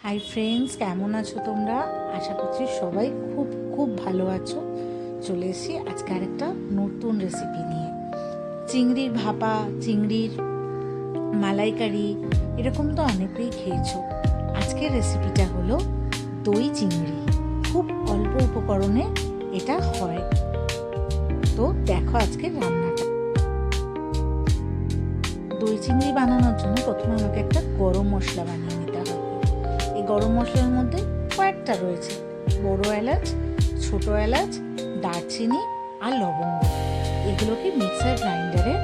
Hi friends, কেমন আছো তোমরা? আশা করছি সবাই খুব খুব ভালো আছো। চলে এসেছি আজকে আরেকটা নতুন রেসিপি নিয়ে। চিংড়ির ভাপা, চিংড়ির মালাইকারি এরকম তো অনেকেই খেয়েছো। আজকের রেসিপিটা হলো দই চিংড়ি। খুব অল্প উপকরণে এটা হয়। তো দেখো আজকে রান্নাটা। দই চিংড়ি বানানোর জন্য প্রথমে আমাকে একটা গরম মশলা বানিয়ে নিতে হবে। এই গরম মশলার মধ্যে কয়েকটা রয়েছে: বড় এলাচ, ছোট এলাচ, দারচিনি আর লবঙ্গ। এগুলোকে মিক্সার গ্রাইন্ডারে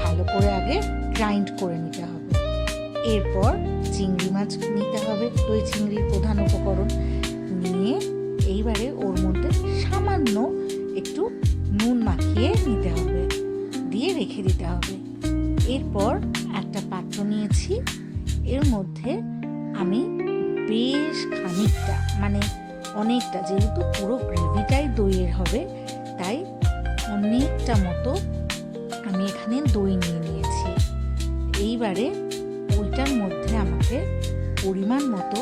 ভালো করে আগে গ্রাইন্ড করে নিতে হবে। এরপর চিংড়ি মাছ নিতে হবে, দই চিংড়ির প্রধান উপকরণ। নিয়ে এইবারে ওর মধ্যে সামান্য একটু নুন মাখিয়ে নিতে হবে, দিয়ে রেখে দিতে হবে। এরপর একটা পাত্র নিয়েছি, এর মধ্যে আমি বেশ খানিকটা, মানে অনেকটা, যেহেতু পুরো গ্রেভিটাই দইয়ের হবে তাই অনেকটা মতো আমি এখানে দই নিয়ে নিয়েছি। এইবারে ওইটার মধ্যে আমাকে পরিমাণ মতো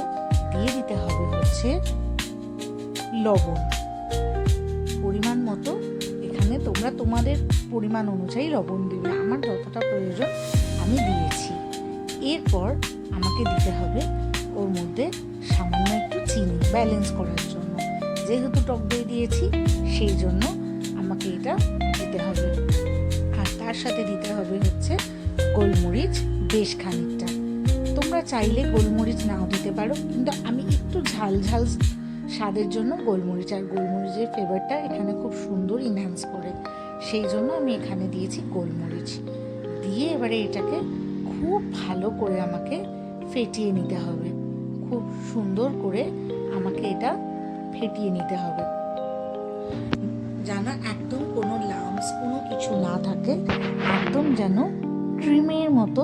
দিয়ে দিতে হবে হচ্ছে লবণ। পরিমাণ মতো এখানে তোমরা তোমাদের পরিমাণ অনুযায়ী লবণ দিবে। আমার যতটা প্রয়োজন আমি দিয়েছি। এরপর আমাকে দিতে হবে ওর মধ্যে সামান্য একটু চিনি, ব্যালেন্স করার জন্য। যেহেতু টক দই দিয়েছি সেই জন্য আমাকে এটা দিতে হবে। আর তার সাথে দিতে হবে হচ্ছে গোলমরিচ বেশ খানিকটা। তোমরা চাইলে গোলমরিচ নাও দিতে পারো, কিন্তু আমি একটু ঝাল ঝাল স্বাদের জন্য গোলমরিচ, আর গোলমরিচের ফ্লেভারটা এখানে খুব সুন্দর ইনহ্যান্স করে, সেই জন্য আমি এখানে দিয়েছি গোলমরিচ। দিয়ে এবারে এটাকে খুব ভালো করে আমাকে ফেটিয়ে নিতে হবে। খুব সুন্দর করে আমাকে এটা ফেটিয়ে নিতে হবে, যেন একদম কোনো লাম্পস কোনো কিছু না থাকে, একদম যেন ক্রিমের মতো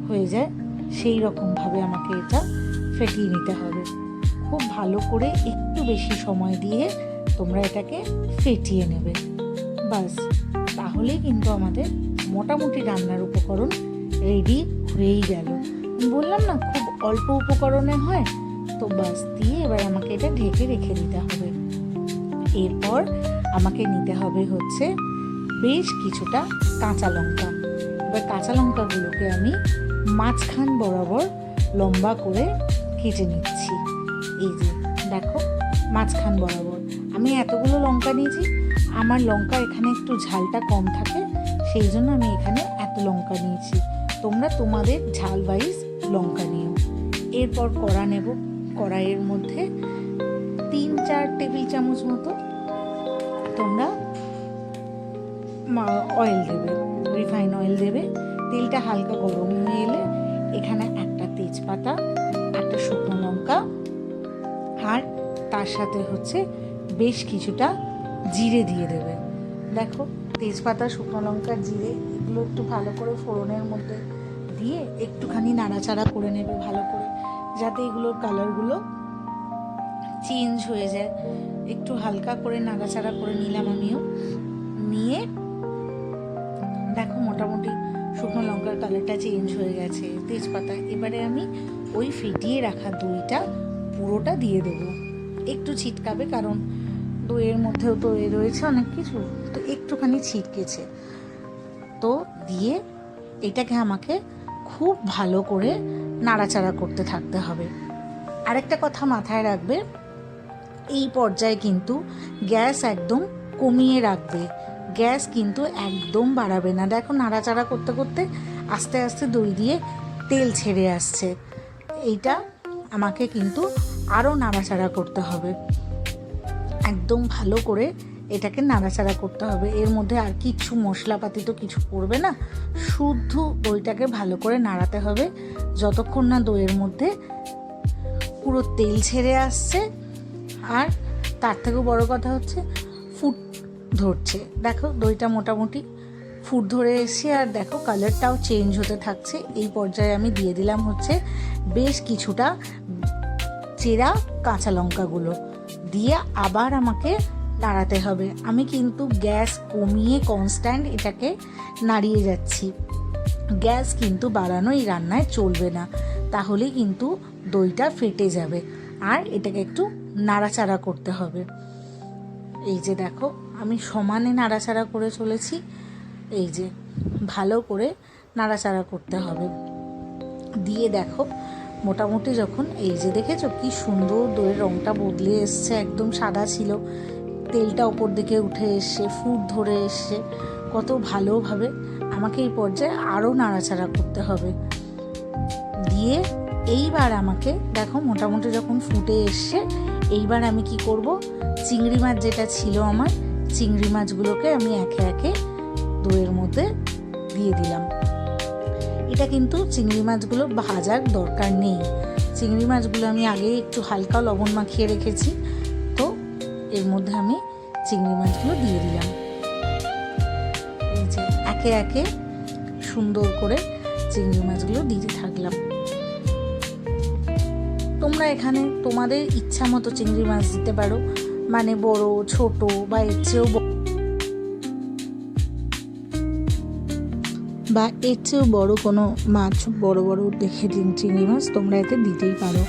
হয়ে যায়, সেই রকমভাবে আমাকে এটা ফেটিয়ে নিতে হবে। খুব ভালো করে একটু বেশি সময় দিয়ে তোমরা এটাকে ফেটিয়ে নেবে। বাস, তাহলেই কিন্তু আমাদের মোটামুটি রান্নার উপকরণ রেডি হয়েই গেল। বললাম না খুব অল্প উপকরণে হয়। তো বাস, দিয়ে এবার আমাকে এটা ঢেকে রেখে দিতে হবে। এরপর আমাকে নিতে হবে হচ্ছে বেশ কিছুটা কাঁচা লঙ্কা। এবার কাঁচা লঙ্কাগুলোকে আমি মাঝখান বরাবর লম্বা করে কেটে নিচ্ছি। এই যে দেখো, মাঝখান বরাবর আমি এতগুলো লঙ্কা নিয়েছি। আমার লঙ্কা এখানে একটু ঝালটা কম থাকে, সেই জন্য আমি এখানে এত লঙ্কা নিয়েছি। তোমরা তোমাদের ঝাল ওয়াইজ লঙ্কা নিও। এরপর কড়া নেব। কড়াইয়ের মধ্যে 3-4 টেবিল চামচ মতো তোমরা অয়েল দেবে, রিফাইন অয়েল দেবে। তেলটা হালকা গরম হয়ে এলে এখানে একটা তেজপাতা, একটা শুকনো লঙ্কা, আর তার সাথে হচ্ছে বেশ কিছুটা জিরে দিয়ে দেবে। দেখো, তেজপাতা, শুকনো লঙ্কা, জিরে এগুলো একটু ভালো করে ফোড়নের মধ্যে দিয়ে একটুখানি নাড়াচাড়া করে নেবে ভালো করে, যাতে এগুলোর কালারগুলো চেঞ্জ হয়ে যায়। একটু হালকা করে নাড়াচাড়া করে নিলাম আমিও। নিয়ে দেখো মোটামুটি শুকনো লঙ্কার কালারটা চেঞ্জ হয়ে গেছে, তেজপাতা। এবারে আমি ওই ফেটিয়ে রাখা দইটা পুরোটা দিয়ে দেবো। একটু ছিটকাবে, কারণ দইয়ের মধ্যেও তো রয়েছে অনেক কিছু, তো একটুখানি ছিটকেছে। তো দিয়ে এটাকে আমাকে খুব ভালো করে নাড়াচাড়া করতে থাকতে হবে। আরেকটা কথা মাথায় রাখবে, এই পর্যায়ে কিন্তু গ্যাস একদম কমিয়ে রাখবে, গ্যাস কিন্তু একদম বাড়াবে না। দেখো, নাড়াচাড়া করতে করতে আস্তে আস্তে দই দিয়ে তেল ছেড়ে আসছে। এইটা আমাকে কিন্তু আরও নাড়াচাড়া করতে হবে, একদম ভালো করে এটাকে নাড়াচাড়া করতে হবে। এর মধ্যে আর কিছু মশলাপাতি তো কিছু পড়বে না, শুধু দইটাকে ভালো করে নাড়াতে হবে যতক্ষণ না দইয়ের মধ্যে পুরো তেল ছেড়ে আসছে। আর তার থেকেও বড় কথা হচ্ছে ফুট ধরছে। দেখো, দইটা মোটামুটি ফুট ধরে এসছে, আর দেখো কালারটাও চেঞ্জ হতে থাকছে। এই পর্যায়ে আমি দিয়ে দিলাম হচ্ছে বেশ কিছুটা চেরা কাঁচা লঙ্কাগুলো দিয়ে আবার আমাকে নাড়াতে হবে। আমি কিন্তু গ্যাস কমিয়ে কনস্ট্যান্ট এটাকে নাড়িয়ে যাচ্ছি। গ্যাস কিন্তু বাড়ানো এই রান্নায় চলবে না, তাহলেই কিন্তু দইটা ফেটে যাবে। আর এটাকে একটু নাড়াচাড়া করতে হবে। এই যে দেখো আমি সমানে নাড়াচাড়া করে চলেছি। এই যে ভালো করে নাড়াচাড়া করতে হবে। দিয়ে দেখো মোটামুটি যখন এই যে দেখেছো কি সুন্দর দইয়ের রঙটা বদলে এসছে, একদম সাদা ছিল, তেলটা ওপর দিকে উঠে এসছে, ফুট ধরে এসছে কত ভালোভাবে। আমাকে এই পর্যায়ে আরও নাড়াচাড়া করতে হবে। দিয়ে এইবার আমাকে দেখো মোটামুটি যখন ফুটে এসছে, এইবার আমি কি করব, চিংড়ি মাছ যেটা ছিল আমার, চিংড়ি মাছগুলোকে আমি একে একে দইয়ের মধ্যে দিয়ে দিলাম। এটা কিন্তু চিংড়ি মাছগুলো ভাজার দরকার নেই, চিংড়ি মাছগুলো আমি আগে একটু হালকা লবণ মাখিয়ে রেখেছি। তো এর মধ্যে আমি চিংড়ি মাছগুলো দিয়ে দিলাম। এই যে একে একে সুন্দর করে চিংড়ি মাছগুলো দিতে থাকলাম। তোমরা এখানে তোমাদের ইচ্ছা মতো চিংড়ি মাছ দিতে পারো, মানে বড় ছোট বা এর চেয়েও বড় কোনো মাছ, বড় বড় দেখে চিংড়ি মাছ তোমরা এতে দিতেই পারো।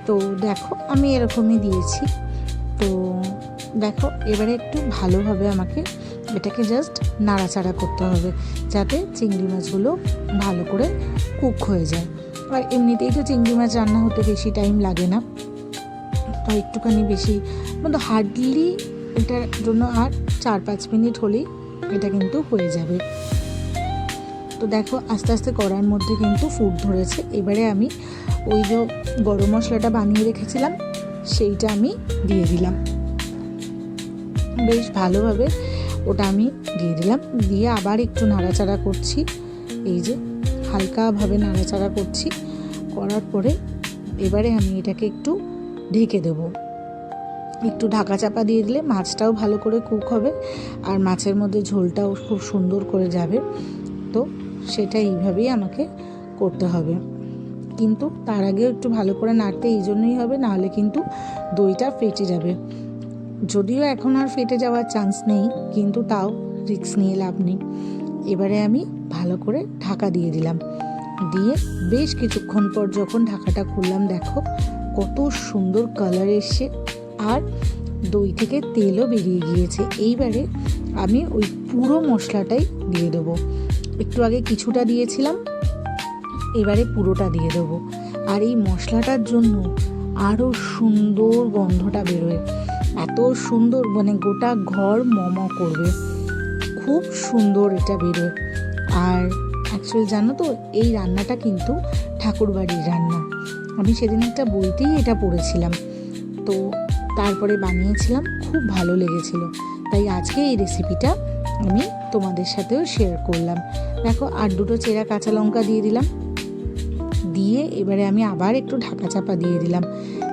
তো দেখো আমি এরকমই দিয়েছি। তো দেখো এবারে একটু ভালোভাবে আমাকে এটাকে জাস্ট নাড়াচাড়া করতে হবে, যাতে চিংড়ি মাছগুলো ভালো করে কুক হয়ে যায়। আর এমনিতেই তো চিংড়ি মাছ রান্না হতে বেশি টাইম লাগে না, তো একটুখানি বেশি মানে হার্ডলি এটার জন্য আর 4-5 মিনিট হলেই এটা কিন্তু হয়ে যাবে। তো দেখো আস্তে আস্তে কড়ার মধ্যে কিন্তু ফুট ধরেছে। এবারে আমি ওই যে গরম মশলাটা বানিয়ে রেখেছিলাম সেইটা আমি দিয়ে দিলাম, বেশ ভালোভাবে ওটা আমি দিয়ে দিলাম। দিয়ে আবার একটু নাড়াচাড়া করছি, এই যে হালকাভাবে নাড়াচাড়া করছি। করার পরে এবারে আমি এটাকে একটু ঢেকে দেব। একটু ঢাকা চাপা দিয়ে দিলে মাছটাও ভালো করে কুক হবে আর মাছের মধ্যে ঝোলটাও খুব সুন্দর করে যাবে। তো সেটা এইভাবেই আমাকে করতে হবে, কিন্তু তার আগেও একটু ভালো করে নাড়তে এই জন্যই হবে, নাহলে কিন্তু দইটা ফেটে যাবে। যদিও এখন আর ফেটে যাওয়ার চান্স নেই, কিন্তু তাও রিস্ক নিয়ে লাভ নেই। এবারে আমি ভালো করে ঢাকা দিয়ে দিলাম। দিয়ে বেশ কিছুক্ষণ পর যখন ঢাকাটা খুললাম, দেখো কত সুন্দর কালার এসছে আর দই থেকে তেলও বেরিয়ে গিয়েছে। এইবারে আমি ওই পুরো মশলাটাই দিয়ে দেবো। একটু আগে কিছুটা দিয়েছিলাম, এবারে পুরোটা দিয়ে দেবো। আর এই মশলাটার জন্য আরও সুন্দর গন্ধটা বেরোয়, এত সুন্দর, মানে গোটা ঘর মম করবে, খুব সুন্দর এটা বেরোয়। আর অ্যাকচুয়ালি জানো তো এই রান্নাটা কিন্তু ঠাকুরবাড়ির রান্না। আমি সেদিন একটা বইতেই এটা পড়েছিলাম, তো তারপরে বানিয়েছিলাম, খুব ভালো লেগেছিল। তাই আজকে এই রেসিপিটা আমি তোমাদের সাথেও শেয়ার করলাম। দেখো আর 2টো চেরা কাঁচা লঙ্কা দিয়ে দিলাম। দিয়ে এবারে আমি আবার একটু ঢাকা চাপা দিয়ে দিলাম।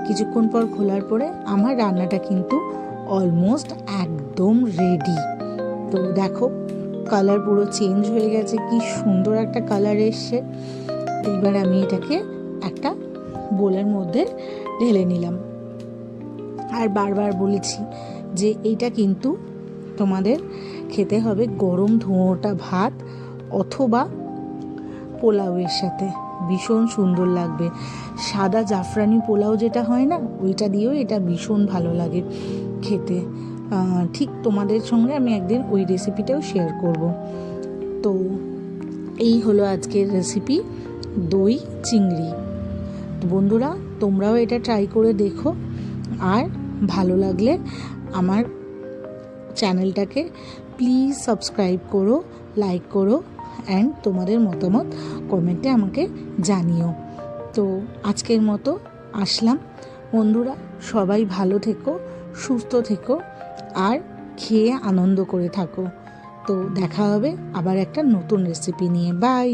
কিছুক্ষণ পর খোলার পরে আমার রান্নাটা কিন্তু অলমোস্ট একদম রেডি। তো দেখো কালার পুরো চেঞ্জ হয়ে গেছে, কি সুন্দর একটা কালার এসছে। এইবার আমি এটাকে একটা বোলের মধ্যে ঢেলে নিলাম। আর বারবার বলেছি যে এইটা কিন্তু তোমাদের খেতে হবে গরম ধোঁয়াটা ভাত অথবা পোলাওয়ের সাথে, ভীষণ সুন্দর লাগবে। সাদা জাফরানি পোলাও যেটা হয় না, ওইটা দিয়েও এটা ভীষণ ভালো লাগে খেতে। ঠিক তোমাদের সঙ্গে আমি একদিন ওই রেসিপিটাও শেয়ার করব। তো এই হলো আজকের রেসিপি, দই চিংড়ি। তো বন্ধুরা তোমরাও এটা ট্রাই করে দেখো, আর ভালো লাগলে আমার চ্যানেলটাকে প্লিজ সাবস্ক্রাইব করো, লাইক করো অ্যান্ড তোমাদের মতামত কমেন্টে আমাকে জানিও। তো আজকের মতো আসলাম বন্ধুরা, সবাই ভালো থেকো, সুস্থ থেকো আর খেয়ে আনন্দ করে থাকো। তো দেখা হবে আবার একটা নতুন রেসিপি নিয়ে। বাই।